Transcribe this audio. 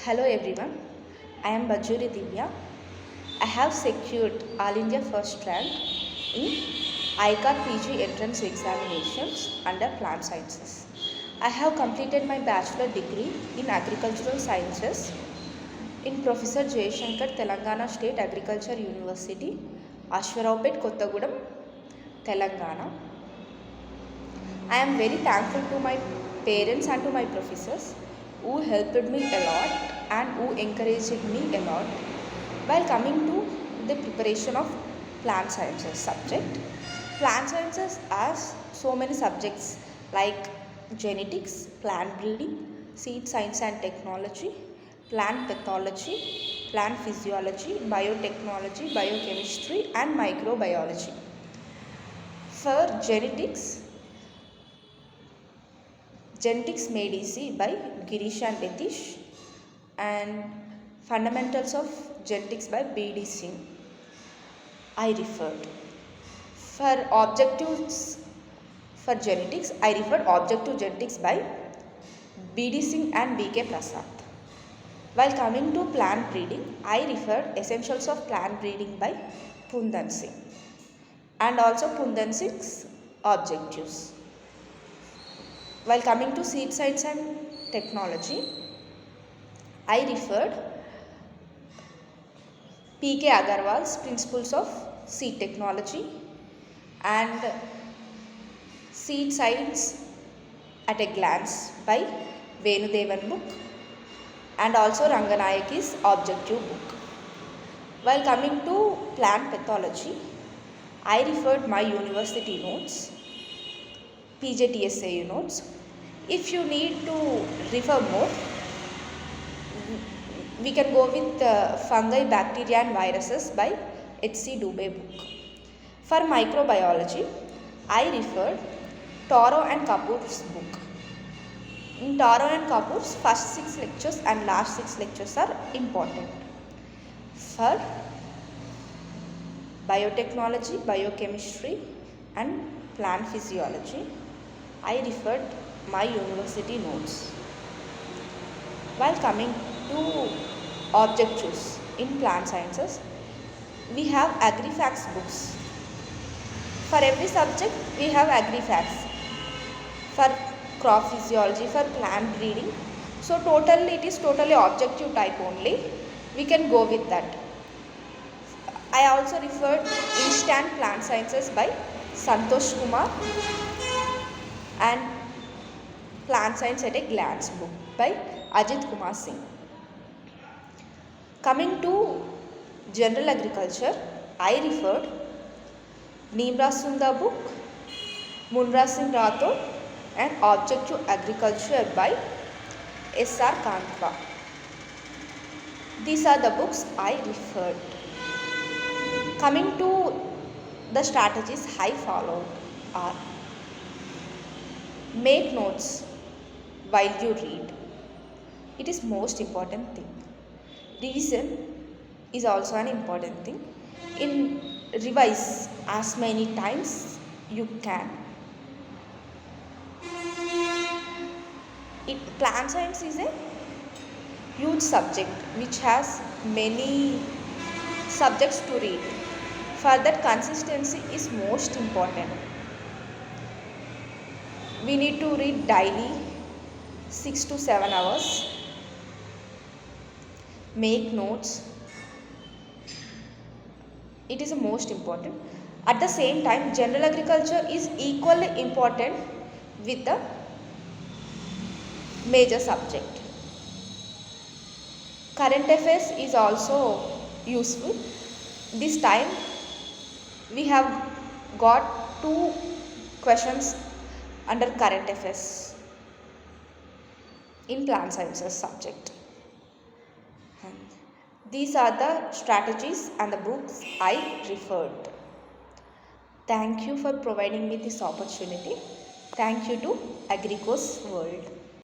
Hello everyone, I am Bajuri Divya. I have secured All India first rank in ICAR PG entrance examinations under plant sciences. I have completed my bachelor degree in agricultural sciences in Professor Jayashankar Telangana State Agriculture University, Ashwaraupet, Kottagudem, Telangana. I am very thankful to my parents and to my professors who helped me a lot and who encouraged me a lot while coming to the preparation of plant sciences subject. Plant sciences has so many subjects like genetics, plant breeding, seed science and technology, plant pathology, plant physiology, biotechnology, biochemistry and microbiology. For Genetics made easy by Girish and Nitish, and Fundamentals of Genetics by B.D. Singh. I referred. For objectives for genetics, I referred Objective Genetics by B.D. Singh and B.K. Prasad. While coming to plant breeding, I referred Essentials of Plant Breeding by Pundan Singh and also Pundan Singh's Objectives. While coming to seed science and technology, I referred P.K. Agarwal's Principles of Seed Technology and Seed Science at a Glance by Venudevan book and also Ranganayaki's Objective book. While coming to plant pathology, I referred my university notes, PJTSAU notes. If you need to refer more, we can go with Fungi, Bacteria and Viruses by H.C. Dubey book. For microbiology, I referred Toro and Kapoor's book. In Toro and Kapoor's first 6 lectures and last 6 lectures are important. For biotechnology, biochemistry and plant physiology, I referred my university notes. While coming to objectives in plant sciences, we have AgriFacts books. For every subject, we have AgriFacts. For crop physiology, for plant breeding. So it is totally objective type only. We can go with that. I also referred Instant Plant Sciences by Santosh Kumar and Plant Science at a Glance book by Ajit Kumar Singh. Coming to general agriculture, I referred Neemraj Sundar book, Munraj Singh Rathod and Objective Agriculture by S.R. Kantwa. These are the books I referred. Coming to the strategies I followed are: make notes while you read. It is most important thing. Revision is also an important thing. Revise as many times you can. Plant science is a huge subject which has many subjects to read. For that, consistency is most important. We need to read daily 6 to 7 hours. Make notes. It is the most important. At the same time, general agriculture is equally important with the major subject. Current affairs is also useful. This time we have got 2 questions under current affairs in plant sciences subject. These are the strategies and the books I referred. Thank you for providing me this opportunity. Thank you to Agricos World.